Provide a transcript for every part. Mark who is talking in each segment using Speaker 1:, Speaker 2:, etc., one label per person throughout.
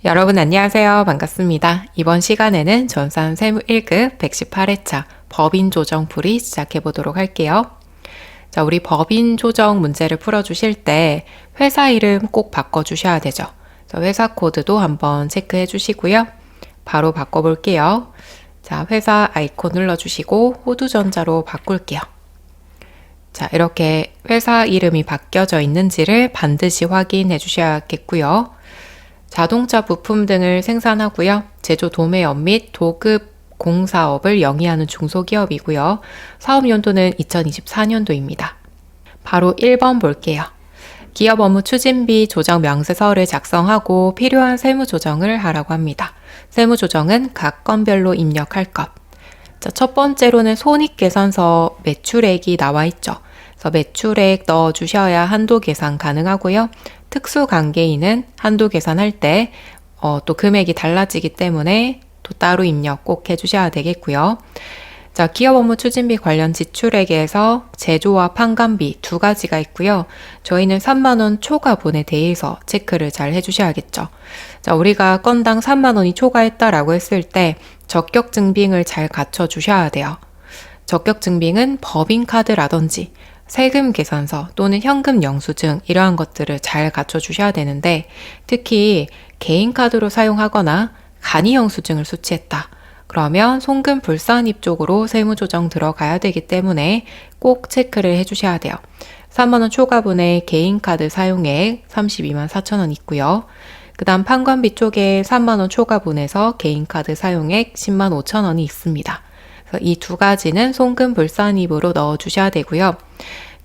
Speaker 1: 여러분 안녕하세요. 반갑습니다. 이번 시간에는 전산 세무 1급 118회차 법인 조정 풀이 시작해 보도록 할게요. 자, 우리 법인 조정 문제를 풀어주실 때 회사 이름 꼭 바꿔주셔야 되죠. 회사 코드도 한번 체크해 주시고요. 바로 바꿔볼게요. 자, 회사 아이콘 눌러주시고 호두전자로 바꿀게요. 자, 이렇게 회사 이름이 바뀌어져 있는지를 반드시 확인해 주셔야겠고요. 자동차 부품 등을 생산하고요. 제조 도매업 및 도급 공사업을 영위하는 중소기업이고요. 사업 연도는 2024년도입니다. 바로 1번 볼게요. 기업 업무 추진비 조정 명세서를 작성하고 필요한 세무 조정을 하라고 합니다. 세무 조정은 각 건별로 입력할 것. 자, 첫 번째로는 손익계산서 매출액이 나와 있죠. 그래서 매출액 넣어주셔야 한도 계산 가능하고요. 특수관계인은 한도 계산할 때 또 금액이 달라지기 때문에 또 따로 입력 꼭 해주셔야 되겠고요. 자, 기업 업무 추진비 관련 지출액에서 제조와 판관비 두 가지가 있고요. 저희는 3만 원 초과분에 대해서 체크를 잘 해주셔야겠죠. 자, 우리가 건당 3만 원이 초과했다라고 했을 때 적격 증빙을 잘 갖춰 주셔야 돼요. 적격 증빙은 법인카드라든지 세금 계산서 또는 현금 영수증 이러한 것들을 잘 갖춰 주셔야 되는데 특히 개인카드로 사용하거나 간이 영수증을 수취했다. 그러면 송금 불산입 쪽으로 세무조정 들어가야 되기 때문에 꼭 체크를 해주셔야 돼요. 3만 원 초과분의 개인카드 사용액 32만 4천 원 있고요. 그 다음 판관비 쪽에 3만 원 초과분에서 개인카드 사용액 10만 5천 원이 있습니다. 이 두 가지는 송금 불산입으로 넣어주셔야 되고요.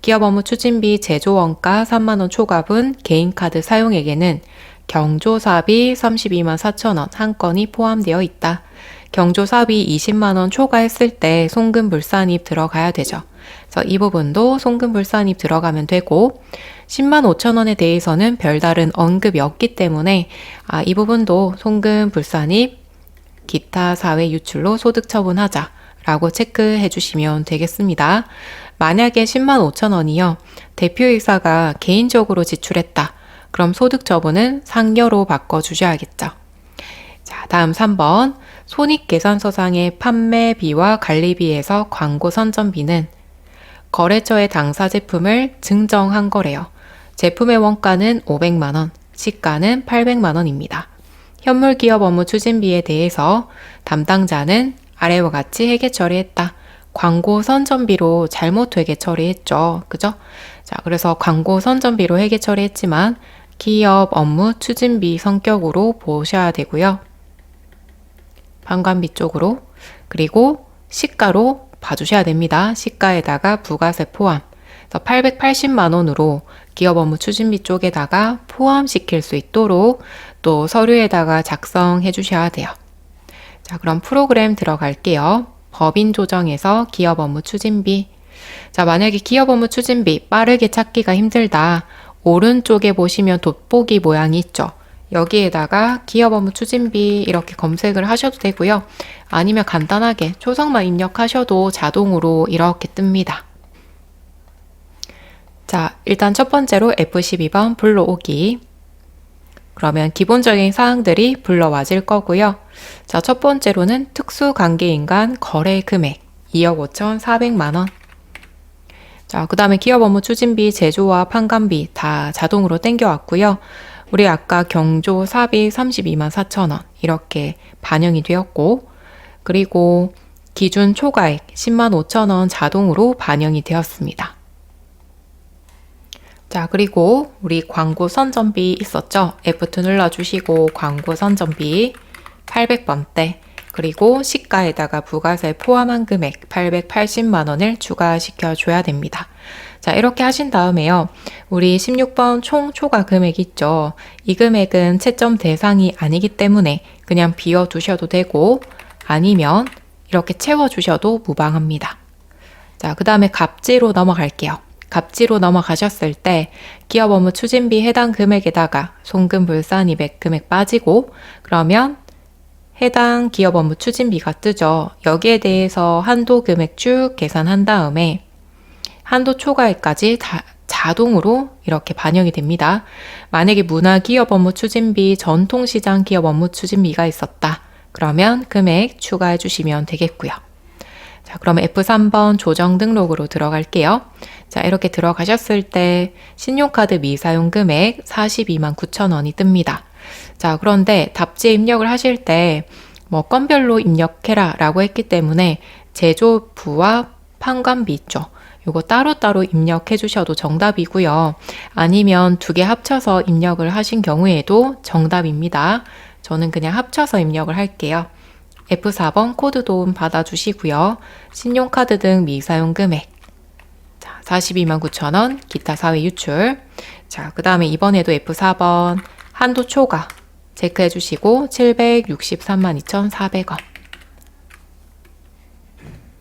Speaker 1: 기업 업무 추진비 제조원가 3만 원 초과분 개인카드 사용액에는 경조사비 32만 4천 원 한 건이 포함되어 있다. 경조사비 20만 원 초과했을 때 송금 불산입 들어가야 되죠. 그래서 이 부분도 송금 불산입 들어가면 되고 10만 5천 원에 대해서는 별다른 언급이 없기 때문에 이 부분도 송금 불산입 기타 사회 유출로 소득 처분하자 라고 체크해 주시면 되겠습니다. 만약에 10만 5천 원이요. 대표이사가 개인적으로 지출했다. 그럼 소득 처분은 상여로 바꿔 주셔야겠죠. 자, 다음 3번. 손익계산서상의 판매비와 관리비에서 광고 선전비는 거래처의 당사 제품을 증정한 거래요. 제품의 원가는 500만 원, 시가는 800만 원입니다. 현물 기업 업무 추진비에 대해서 담당자는 아래와 같이 회계 처리했다. 광고 선전비로 잘못 회계 처리했죠. 그죠? 자, 그래서 광고 선전비로 회계 처리했지만 기업 업무 추진비 성격으로 보셔야 되고요. 판관비 쪽으로. 그리고 시가로 봐주셔야 됩니다. 시가에다가 부가세 포함. 그래서 880만 원으로 기업 업무 추진비 쪽에다가 포함시킬 수 있도록 또 서류에다가 작성해 주셔야 돼요. 자, 그럼 프로그램 들어갈게요. 법인 조정에서 기업 업무 추진비. 자, 만약에 기업 업무 추진비 빠르게 찾기가 힘들다. 오른쪽에 보시면 돋보기 모양이 있죠. 여기에다가 기업 업무 추진비 이렇게 검색을 하셔도 되고요. 아니면 간단하게 초성만 입력하셔도 자동으로 이렇게 뜹니다. 자, 일단 첫 번째로 F12번 불러오기. 그러면 기본적인 사항들이 불러와질 거고요. 자, 첫 번째로는 특수관계인 간 거래 금액 2억 5,400만 원. 자, 그 다음에 기업 업무 추진비, 제조와 판관비 다 자동으로 땡겨왔고요. 우리 아까 경조사비 32만 4천 원 이렇게 반영이 되었고, 그리고 기준 초과액 10만 5천 원 자동으로 반영이 되었습니다. 자, 그리고 우리 광고 선전비 있었죠? F2 눌러주시고 광고 선전비 800번대 그리고 시가에다가 부가세 포함한 금액 880만 원을 추가시켜 줘야 됩니다. 자, 이렇게 하신 다음에요. 우리 16번 총 초과 금액 있죠? 이 금액은 채점 대상이 아니기 때문에 그냥 비워두셔도 되고 아니면 이렇게 채워주셔도 무방합니다. 자, 그 다음에 갑지로 넘어갈게요. 갑지로 넘어가셨을 때 기업 업무 추진비 해당 금액에다가 송금 불산입액 금액 빠지고 그러면 해당 기업 업무 추진비가 뜨죠. 여기에 대해서 한도 금액 쭉 계산한 다음에 한도 초과액까지 다 자동으로 이렇게 반영이 됩니다. 만약에 문화기업 업무 추진비, 전통시장 기업 업무 추진비가 있었다. 그러면 금액 추가해 주시면 되겠고요. 자, 그럼 F3번 조정 등록으로 들어갈게요. 자, 이렇게 들어가셨을 때 신용카드 미사용 금액 42만 9천 원이 뜹니다. 자, 그런데 답지에 입력을 하실 때 뭐 건별로 입력해라 라고 했기 때문에 제조부와 판관비 있죠. 요거 따로따로 입력해 주셔도 정답이고요. 아니면 두 개 합쳐서 입력을 하신 경우에도 정답입니다. 저는 그냥 합쳐서 입력을 할게요. F4번 코드 도움 받아주시고요. 신용카드 등 미사용 금액 42만 9천 원 기타 사회 유출. 자, 그 다음에 이번에도 F4번 한도 초과 체크해 주시고 763만 2,400원.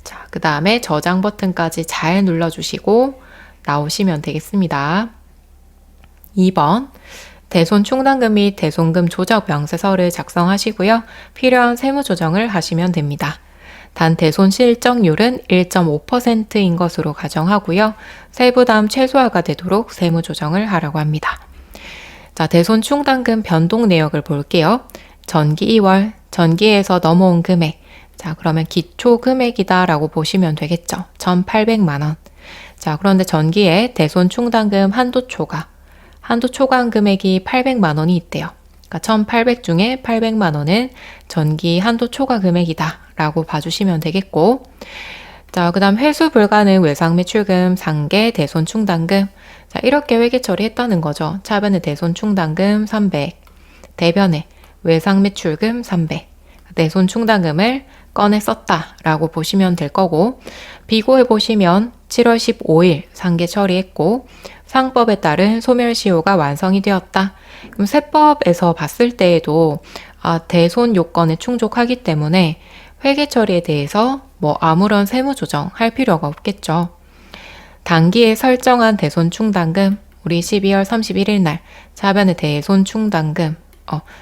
Speaker 1: 자, 그 다음에 저장 버튼까지 잘 눌러주시고 나오시면 되겠습니다. 2번 대손 충당금 및 대손금 조정 명세서를 작성하시고요. 필요한 세무 조정을 하시면 됩니다. 단 대손 실적률은 1.5%인 것으로 가정하고요. 세부담 최소화가 되도록 세무 조정을 하라고 합니다. 자, 대손 충당금 변동 내역을 볼게요. 전기 2월, 전기에서 넘어온 금액. 자, 그러면 기초 금액이다 라고 보시면 되겠죠. 1,800만 원. 자, 그런데 전기에 대손 충당금 한도 초과한 금액이 800만 원이 있대요. 그러니까 1,800 중에 800만 원은 전기 한도 초과 금액이다 라고 봐주시면 되겠고, 자, 그 다음 회수 불가능 외상 매출금, 상계, 대손 충당금. 자, 이렇게 회계 처리했다는 거죠. 차변에 대손 충당금 300, 대변에 외상 매출금 300, 대손 충당금을 꺼내 썼다 라고 보시면 될 거고, 비고해 보시면 7월 15일 상계 처리했고 상법에 따른 소멸시효가 완성이 되었다. 그럼 세법에서 봤을 때에도 대손 요건에 충족하기 때문에 회계 처리에 대해서 뭐 아무런 세무 조정 할 필요가 없겠죠. 단기에 설정한 대손 충당금, 우리 12월 31일 날 차변의 대손 충당금,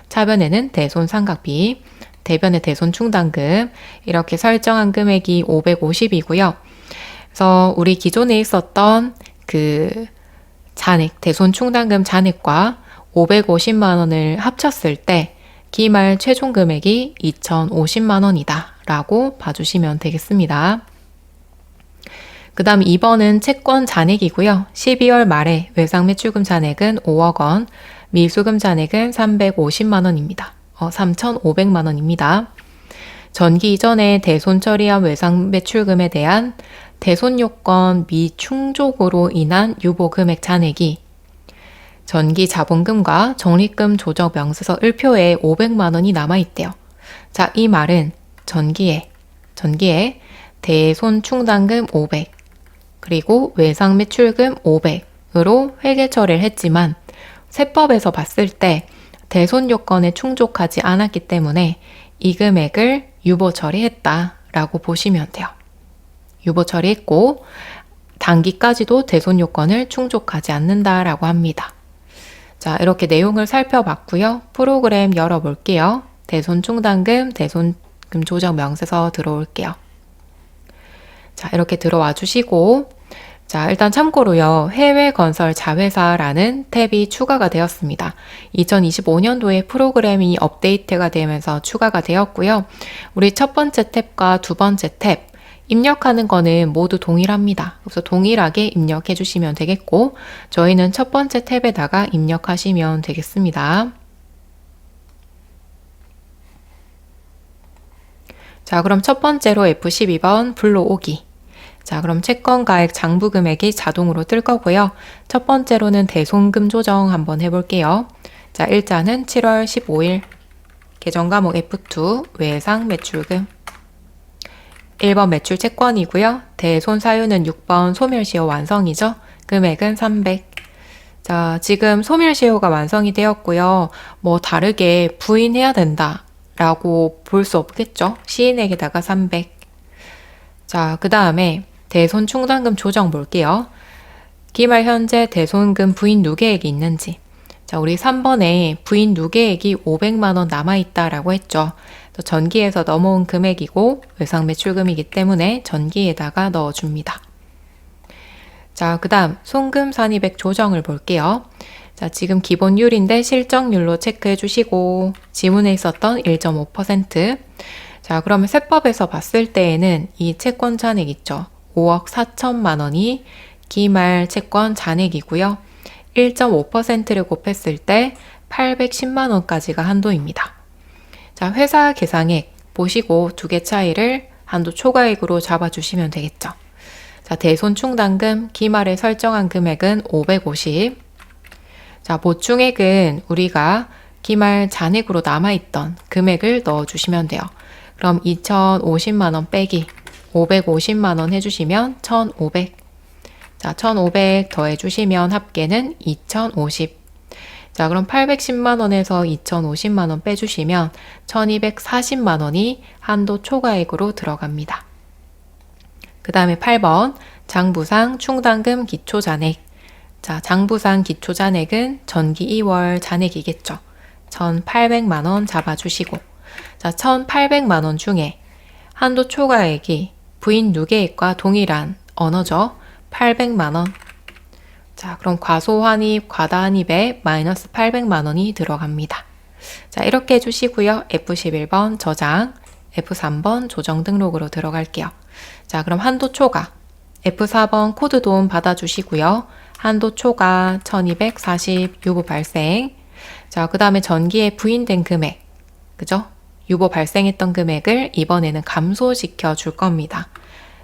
Speaker 1: 차변에는 대손 상각비, 대변의 대손 충당금 이렇게 설정한 금액이 550이고요. 그래서 우리 기존에 있었던 그 잔액, 대손 충당금 잔액과 550만 원을 합쳤을 때 기말 최종 금액이 2,050만 원이다 라고 봐주시면 되겠습니다. 그 다음 2번은 채권 잔액이고요. 12월 말에 외상 매출금 잔액은 5억 원, 미수금 잔액은 350만 원입니다. 3,500만 원입니다. 전기 이전에 대손 처리한 외상 매출금에 대한 대손 요건 미충족으로 인한 유보 금액 잔액이 전기 자본금과 적립금 조정 명세서 1표에 500만 원이 남아있대요. 자, 이 말은 전기에 대손 충당금 500, 그리고 외상 매출금 500으로 회계 처리를 했지만 세법에서 봤을 때 대손 요건에 충족하지 않았기 때문에 이 금액을 유보 처리했다라고 보시면 돼요. 유보 처리했고 단기까지도 대손 요건을 충족하지 않는다라고 합니다. 자, 이렇게 내용을 살펴봤고요. 프로그램 열어볼게요. 대손 충당금, 대손금 조정 명세서 들어올게요. 자, 이렇게 들어와 주시고, 자, 일단 참고로요. 해외 건설 자회사라는 탭이 추가가 되었습니다. 2025년도에 프로그램이 업데이트가 되면서 추가가 되었고요. 우리 첫 번째 탭과 두 번째 탭, 입력하는 거는 모두 동일합니다. 그래서 동일하게 입력해 주시면 되겠고, 저희는 첫 번째 탭에다가 입력하시면 되겠습니다. 자, 그럼 첫 번째로 F12번 불러오기. 자, 그럼 채권 가액 장부 금액이 자동으로 뜰 거고요. 첫 번째로는 대손금 조정 한번 해볼게요. 자, 일자는 7월 15일 계정 과목 F2 외상 매출금 1번 매출 채권이고요. 대손 사유는 6번 소멸시효 완성이죠. 금액은 300. 자, 지금 소멸시효가 완성이 되었고요. 뭐 다르게 부인해야 된다 라고 볼 수 없겠죠. 시인에게다가 300. 자, 그 다음에 대손 충당금 조정 볼게요. 기말 현재 대손금 부인 누계액이 있는지. 자, 우리 3번에 부인 누계액이 500만 원 남아있다라고 했죠. 전기에서 넘어온 금액이고 외상 매출금이기 때문에 전기에다가 넣어줍니다. 자, 그 다음 송금 산입액 조정을 볼게요. 자, 지금 기본율인데 실적률로 체크해 주시고 지문에 있었던 1.5%. 자, 그러면 세법에서 봤을 때에는 이 채권 잔액 있죠. 5억 4천만 원이 기말 채권 잔액이고요. 1.5%를 곱했을 때 810만 원까지가 한도입니다. 자, 회사 계상액 보시고 두 개 차이를 한도 초과액으로 잡아주시면 되겠죠. 자, 대손충당금 기말에 설정한 금액은 550. 자, 보충액은 우리가 기말 잔액으로 남아있던 금액을 넣어주시면 돼요. 그럼 2,050만 원 빼기 550만 원 해주시면 1,500. 자, 1,500 더해주시면 합계는 2,050. 자, 그럼 810만 원에서 2,050만 원 빼주시면 1,240만 원이 한도 초과액으로 들어갑니다. 그 다음에 8번 장부상 충당금 기초잔액. 자, 장부상 기초잔액은 전기 2월 잔액이겠죠. 1,800만 원 잡아주시고, 자, 1,800만 원 중에 한도 초과액이 부인 누계액과 동일한 언어죠. 800만 원. 자, 그럼 과소환입, 과다환입에 마이너스 800만 원이 들어갑니다. 자, 이렇게 해주시고요. F11번 저장, F3번 조정 등록으로 들어갈게요. 자, 그럼 한도 초과, F4번 코드 도움 받아주시고요. 한도 초과 1240 유보 발생. 자, 그 다음에 전기에 부인된 금액, 그죠? 유보 발생했던 금액을 이번에는 감소시켜 줄 겁니다.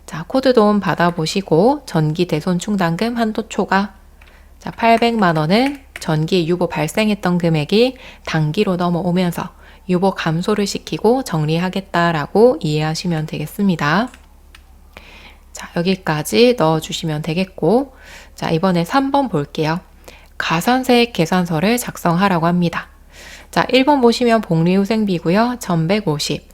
Speaker 1: 자, 코드 도움 받아보시고 전기 대손 충당금 한도 초과. 자, 800만 원은 전기 유보 발생했던 금액이 단기로 넘어오면서 유보 감소를 시키고 정리하겠다라고 이해하시면 되겠습니다. 자, 여기까지 넣어주시면 되겠고, 자, 이번에 3번 볼게요. 가산세액 계산서를 작성하라고 합니다. 자, 1번 보시면 복리후생비고요. 1,150.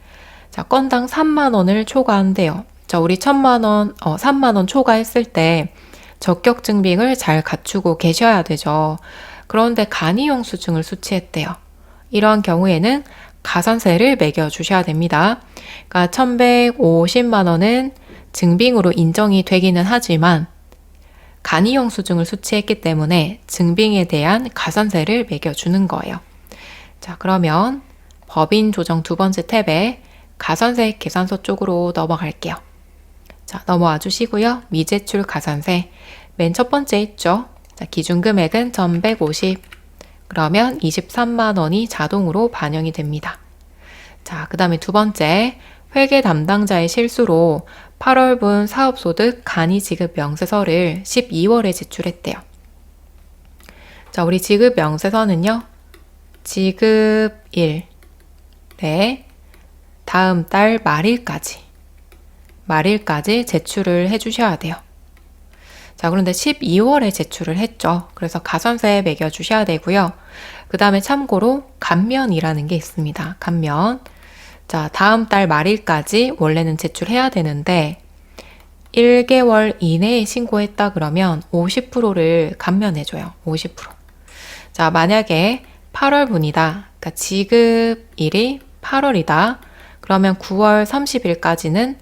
Speaker 1: 자, 건당 3만 원을 초과한대요. 자, 우리 3만 원 초과했을 때 적격증빙을 잘 갖추고 계셔야 되죠. 그런데 간이용수증을 수취했대요. 이러한 경우에는 가산세를 매겨주셔야 됩니다. 그러니까 1,150만 원은 증빙으로 인정이 되기는 하지만 간이용수증을 수취했기 때문에 증빙에 대한 가산세를 매겨주는 거예요. 자, 그러면 법인 조정 두 번째 탭에 가산세 계산서 쪽으로 넘어갈게요. 자, 넘어와 주시고요. 미제출 가산세 맨 첫 번째 있죠. 자, 기준금액은 1,150. 그러면 23만 원이 자동으로 반영이 됩니다. 자, 그 다음에 두 번째 회계 담당자의 실수로 8월분 사업소득 간이 지급 명세서를 12월에 제출했대요. 자, 우리 지급 명세서는요. 지급일, 네, 다음 달 말일까지 제출을 해주셔야 돼요. 자, 그런데 12월에 제출을 했죠. 그래서 가산세 매겨주셔야 되고요. 그 다음에 참고로 감면이라는 게 있습니다. 감면. 자, 다음 달 말일까지 원래는 제출해야 되는데 1개월 이내에 신고했다 그러면 50%를 감면해줘요. 50%. 자, 만약에 8월분이다. 그러니까 지급일이 8월이다. 그러면 9월 30일까지는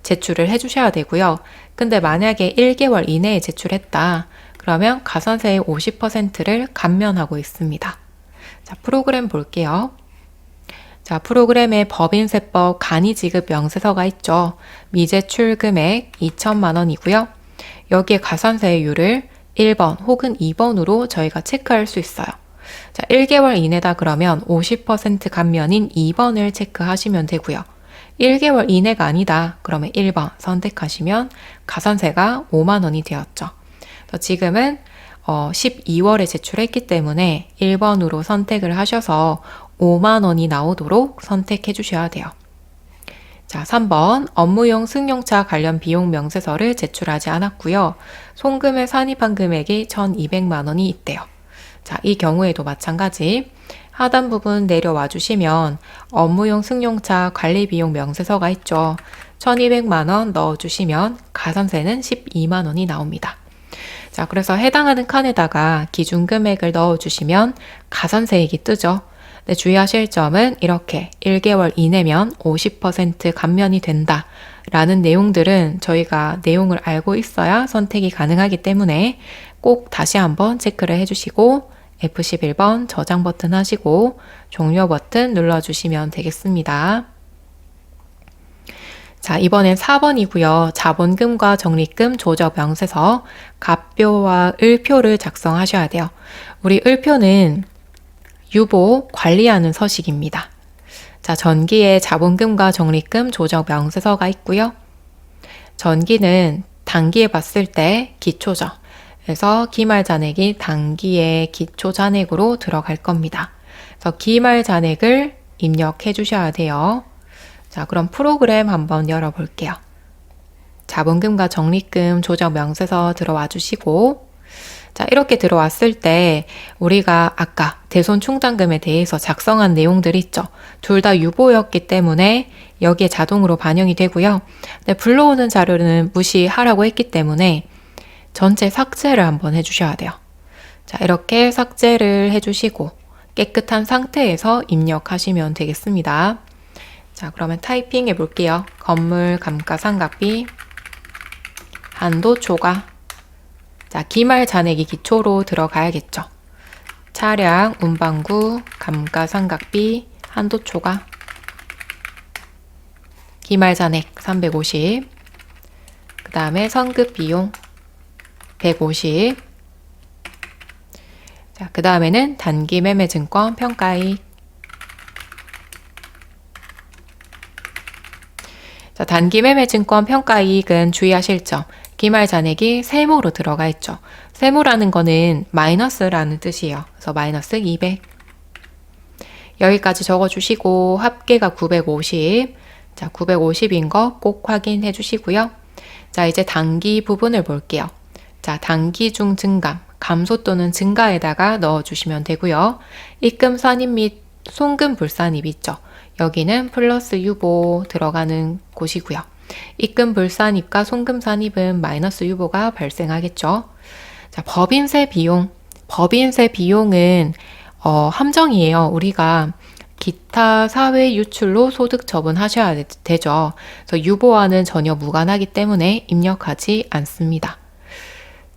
Speaker 1: 제출을 해주셔야 되고요. 근데 만약에 1개월 이내에 제출했다. 그러면 가산세의 50%를 감면하고 있습니다. 자, 프로그램 볼게요. 자, 프로그램에 법인세법 간이지급 명세서가 있죠. 미제출 금액 2천만 원이고요. 여기에 가산세율을 1번 혹은 2번으로 저희가 체크할 수 있어요. 자, 1개월 이내다 그러면 50% 감면인 2번을 체크하시면 되고요. 1개월 이내가 아니다. 그러면 1번 선택하시면 가산세가 5만 원이 되었죠. 지금은 12월에 제출했기 때문에 1번으로 선택을 하셔서 5만 원이 나오도록 선택해 주셔야 돼요. 자, 3번 업무용 승용차 관련 비용 명세서를 제출하지 않았고요. 송금에 산입한 금액이 1,200만 원이 있대요. 자, 이 경우에도 마찬가지 하단 부분 내려와 주시면 업무용 승용차 관리비용 명세서가 있죠. 1,200만 원 넣어주시면 가산세는 12만 원이 나옵니다. 자, 그래서 해당하는 칸에다가 기준금액을 넣어주시면 가산세액이 뜨죠. 근데 주의하실 점은 이렇게 1개월 이내면 50% 감면이 된다 라는 내용들은 저희가 내용을 알고 있어야 선택이 가능하기 때문에 꼭 다시 한번 체크를 해주시고 F11번 저장 버튼 하시고 종료 버튼 눌러주시면 되겠습니다. 자, 이번엔 4번이고요. 자본금과 적립금 조적 명세서 갑표와 을표를 작성하셔야 돼요. 우리 을표는 유보 관리하는 서식입니다. 자, 전기에 자본금과 적립금 조적 명세서가 있고요. 전기는 단기에 봤을 때 기초죠. 그래서 기말 잔액이 단기의 기초 잔액으로 들어갈 겁니다. 그래서 기말 잔액을 입력해 주셔야 돼요. 자, 그럼 프로그램 한번 열어볼게요. 자본금과 적립금 조적 명세서 들어와 주시고, 자, 이렇게 들어왔을 때 우리가 아까 대손 충당금에 대해서 작성한 내용들이 있죠. 둘 다 유보였기 때문에 여기에 자동으로 반영이 되고요. 근데 불러오는 자료는 무시하라고 했기 때문에 전체 삭제를 한번 해주셔야 돼요. 자, 이렇게 삭제를 해주시고 깨끗한 상태에서 입력하시면 되겠습니다. 자, 그러면 타이핑 해볼게요. 건물 감가상각비 한도 초과. 자, 기말 잔액이 기초로 들어가야겠죠. 차량 운반구 감가상각비 한도 초과. 기말 잔액 350. 그 다음에 선급 비용 150. 자, 그 다음에는 단기 매매 증권 평가이익. 자, 단기 매매 증권 평가이익은 주의하실 점. 기말 잔액이 세모로 들어가 있죠. 세모라는 거는 마이너스라는 뜻이에요. 그래서 마이너스 200. 여기까지 적어주시고 합계가 950. 자, 950인 거 꼭 확인해 주시고요. 자, 이제 단기 부분을 볼게요. 자, 단기 중 증감, 감소 또는 증가에다가 넣어주시면 되고요. 입금 산입 및 송금 불산입 있죠. 여기는 플러스 유보 들어가는 곳이고요. 입금 불산입과 송금 산입은 마이너스 유보가 발생하겠죠. 자, 법인세 비용. 법인세 비용은 함정이에요. 우리가 기타 사회 유출로 소득 처분하셔야 되죠. 그래서 유보와는 전혀 무관하기 때문에 입력하지 않습니다.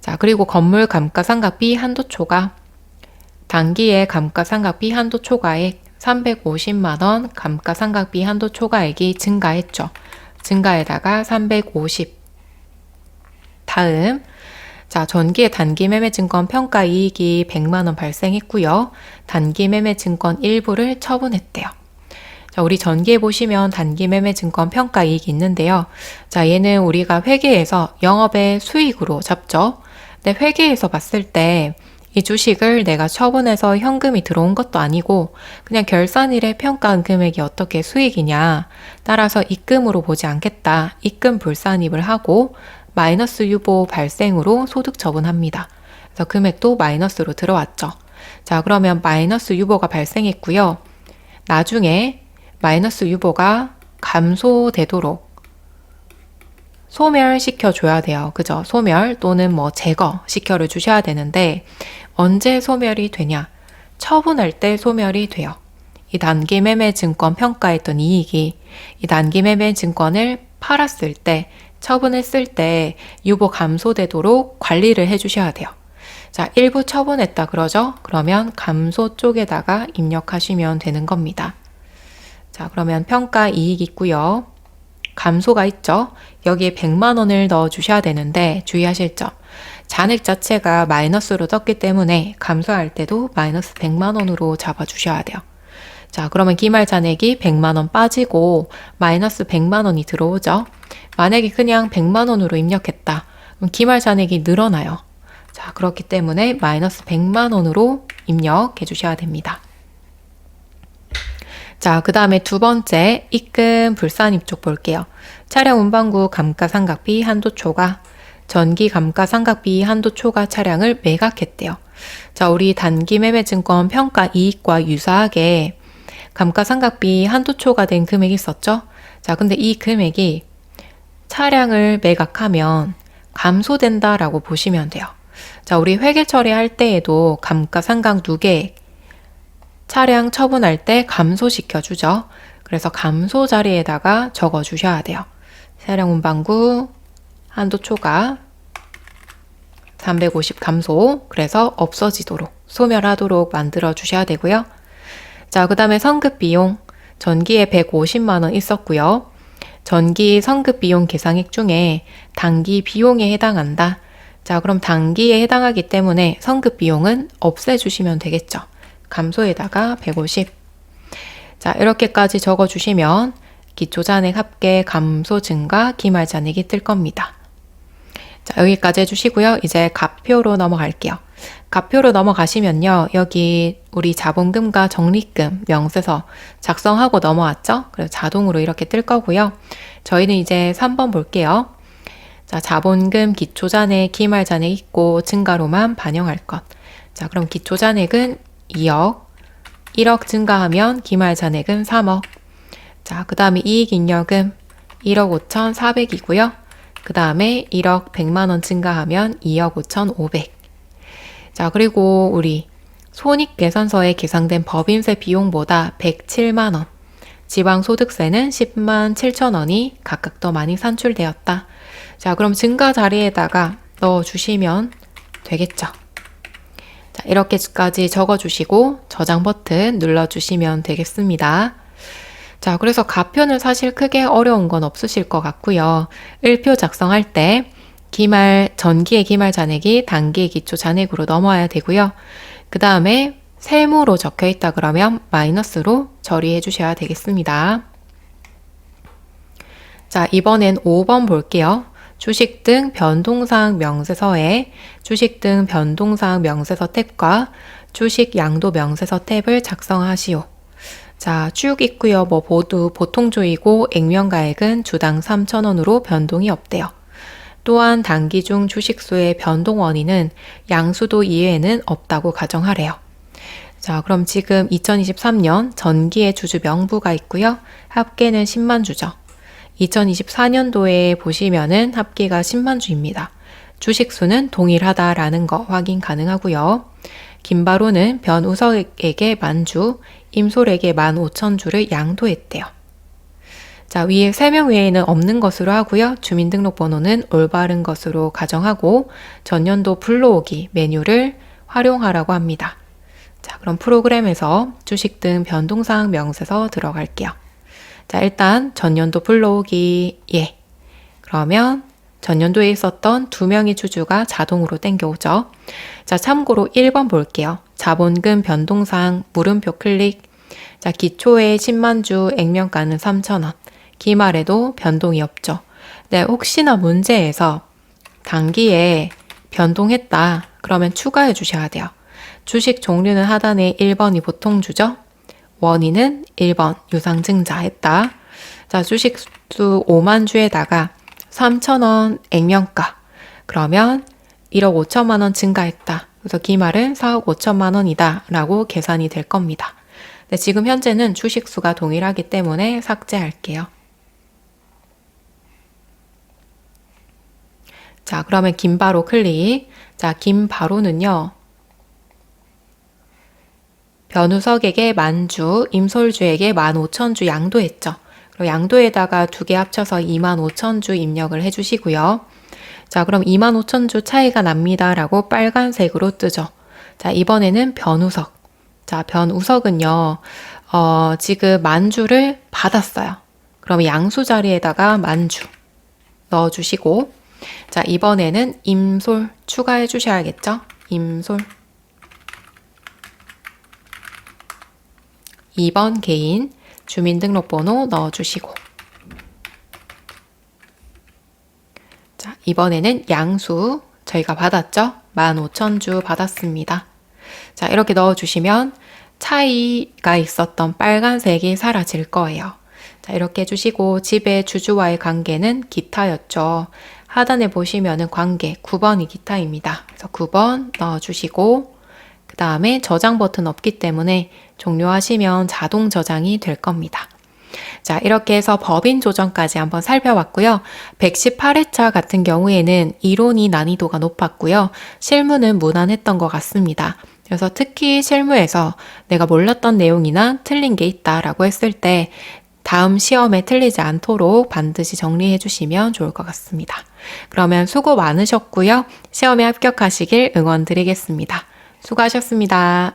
Speaker 1: 자, 그리고 건물 감가상각비 한도 초과. 단기에 감가상각비 한도 초과액 350만 원 감가상각비 한도 초과액이 증가했죠. 증가에다가 350. 다음, 자, 전기의 단기 매매 증권 평가 이익이 100만 원 발생했고요. 단기 매매 증권 일부를 처분했대요. 자, 우리 전기에 보시면 단기 매매 증권 평가 이익이 있는데요. 자, 얘는 우리가 회계에서 영업의 수익으로 잡죠. 근데 회계에서 봤을 때 이 주식을 내가 처분해서 현금이 들어온 것도 아니고 그냥 결산일에 평가한 금액이 어떻게 수익이냐 따라서 입금으로 보지 않겠다. 입금 불산입을 하고 마이너스 유보 발생으로 소득 처분합니다. 그래서 금액도 마이너스로 들어왔죠. 자, 그러면 마이너스 유보가 발생했고요. 나중에 마이너스 유보가 감소되도록 소멸시켜줘야 돼요. 그죠? 소멸 또는 뭐 제거시켜를 주셔야 되는데 언제 소멸이 되냐? 처분할 때 소멸이 돼요. 이 단기 매매 증권 평가했던 이익이 이 단기 매매 증권을 팔았을 때, 처분했을 때 유보 감소되도록 관리를 해주셔야 돼요. 자, 일부 처분했다 그러죠? 그러면 감소 쪽에다가 입력하시면 되는 겁니다. 자, 그러면 평가 이익 있고요. 감소가 있죠. 여기에 100만 원을 넣어 주셔야 되는데 주의하실 점. 잔액 자체가 마이너스로 떴기 때문에 감소할 때도 마이너스 100만 원으로 잡아 주셔야 돼요. 자, 그러면 기말 잔액이 100만 원 빠지고 마이너스 100만 원이 들어오죠. 만약에 그냥 100만 원으로 입력했다. 그럼 기말 잔액이 늘어나요. 자, 그렇기 때문에 마이너스 100만 원으로 입력해 주셔야 됩니다. 자, 그 다음에 두 번째 입금 불산입 쪽 볼게요. 차량 운반구 감가상각비 한도 초과, 전기 감가상각비 한도 초과 차량을 매각했대요. 자, 우리 단기 매매 증권 평가 이익과 유사하게 감가상각비 한도 초과된 금액이 있었죠? 자, 근데 이 금액이 차량을 매각하면 감소된다라고 보시면 돼요. 자, 우리 회계 처리할 때에도 감가상각 누계액 차량 처분할 때 감소시켜주죠. 그래서 감소 자리에다가 적어주셔야 돼요. 차량 운반구 한도 초과 350 감소, 그래서 없어지도록, 소멸하도록 만들어 주셔야 되고요. 자, 그 다음에 성급 비용, 전기에 150만 원 있었고요. 전기 성급 비용 계상액 중에 단기 비용에 해당한다. 자, 그럼 단기에 해당하기 때문에 성급 비용은 없애주시면 되겠죠. 감소에다가 150. 자, 이렇게까지 적어주시면 기초잔액 합계 감소 증가 기말 잔액이 뜰 겁니다. 자, 여기까지 해주시고요. 이제 가표로 넘어갈게요. 가표로 넘어가시면요. 여기 우리 자본금과 적립금 명세서 작성하고 넘어왔죠? 그래서 자동으로 이렇게 뜰 거고요. 저희는 이제 3번 볼게요. 자, 자본금 기초잔액, 기말잔액 있고 증가로만 반영할 것. 자, 그럼 기초잔액은 2억, 1억 증가하면 기말잔액은 3억. 자, 그 다음에 이익잉여금 1억 5,400이고요. 그 다음에 1억 100만 원 증가하면 2억 5,500. 자, 그리고 우리 손익계산서에 계상된 법인세 비용보다 107만 원. 지방소득세는 10만 7천 원이 각각 더 많이 산출되었다. 자, 그럼 증가 자리에다가 넣어주시면 되겠죠. 자, 이렇게까지 적어주시고 저장 버튼 눌러주시면 되겠습니다. 자, 그래서 가표는 사실 크게 어려운 건 없으실 것 같고요. 1표 작성할 때 전기의 기말 잔액이 단기의 기초 잔액으로 넘어와야 되고요. 그 다음에 세무로 적혀 있다 그러면 마이너스로 처리해 주셔야 되겠습니다. 자, 이번엔 5번 볼게요. 주식 등 변동사항 명세서에 주식 등 변동사항 명세서 탭과 주식 양도 명세서 탭을 작성하시오. 자, 쭉 있고요. 모두 보통주이고 액면가액은 주당 3,000원으로 변동이 없대요. 또한 단기 중 주식수의 변동 원인은 양수도 이외에는 없다고 가정하래요. 자, 그럼 지금 2023년 전기의 주주 명부가 있고요. 합계는 10만 주죠. 2024년도에 보시면은 합계가 10만 주입니다. 주식수는 동일하다라는 거 확인 가능하고요. 김바로는 변우석에게 10,000주, 임솔에게 15,000주를 양도했대요. 자, 위에 3명 외에는 없는 것으로 하고요. 주민등록번호는 올바른 것으로 가정하고 전년도 불러오기 메뉴를 활용하라고 합니다. 자, 그럼 프로그램에서 주식 등 변동사항 명세서 들어갈게요. 자, 일단 전년도 불러오기 예. 그러면 전년도에 있었던 2명의 주주가 자동으로 땡겨오죠. 자, 참고로 1번 볼게요. 자본금 변동사항 물음표 클릭. 자, 기초에 10만 주, 액면가는 3,000원. 기말에도 변동이 없죠. 네, 혹시나 문제에서 단기에 변동했다. 그러면 추가해 주셔야 돼요. 주식 종류는 하단에 1번이 보통주죠. 원인은 1번 유상증자 했다. 자, 주식수 5만 주에다가 3,000원 액면가. 그러면 1억 5천만 원 증가했다. 그래서 기말은 4억 5천만 원이다 라고 계산이 될 겁니다. 네, 지금 현재는 주식수가 동일하기 때문에 삭제할게요. 자, 그러면 김바로 클릭. 자, 김바로는요. 변우석에게 10,000주, 임솔주에게 15,000주 양도했죠. 그리고 양도에다가 2개 합쳐서 25,000주 입력을 해주시고요. 자, 그럼 25,000주 차이가 납니다. 라고 빨간색으로 뜨죠. 자, 이번에는 변우석. 자, 변우석은요, 지금 10,000주를 받았어요. 그럼 양수 자리에다가 10,000주 넣어주시고, 자, 이번에는 임솔 추가해 주셔야겠죠? 임솔. 2번 개인 주민등록번호 넣어주시고. 자, 이번에는 양수 저희가 받았죠? 15,000주 받았습니다. 자, 이렇게 넣어주시면 차이가 있었던 빨간색이 사라질 거예요. 자, 이렇게 해주시고 집의 주주와의 관계는 기타였죠. 하단에 보시면은 관계 9번이 기타입니다. 그래서 9번 넣어주시고 그 다음에 저장 버튼 없기 때문에 종료하시면 자동 저장이 될 겁니다. 자, 이렇게 해서 법인 조정까지 한번 살펴봤고요. 118회차 같은 경우에는 이론이 난이도가 높았고요. 실무는 무난했던 것 같습니다. 그래서 특히 실무에서 내가 몰랐던 내용이나 틀린 게 있다라고 했을 때 다음 시험에 틀리지 않도록 반드시 정리해 주시면 좋을 것 같습니다. 그러면 수고 많으셨고요. 시험에 합격하시길 응원드리겠습니다. 수고하셨습니다.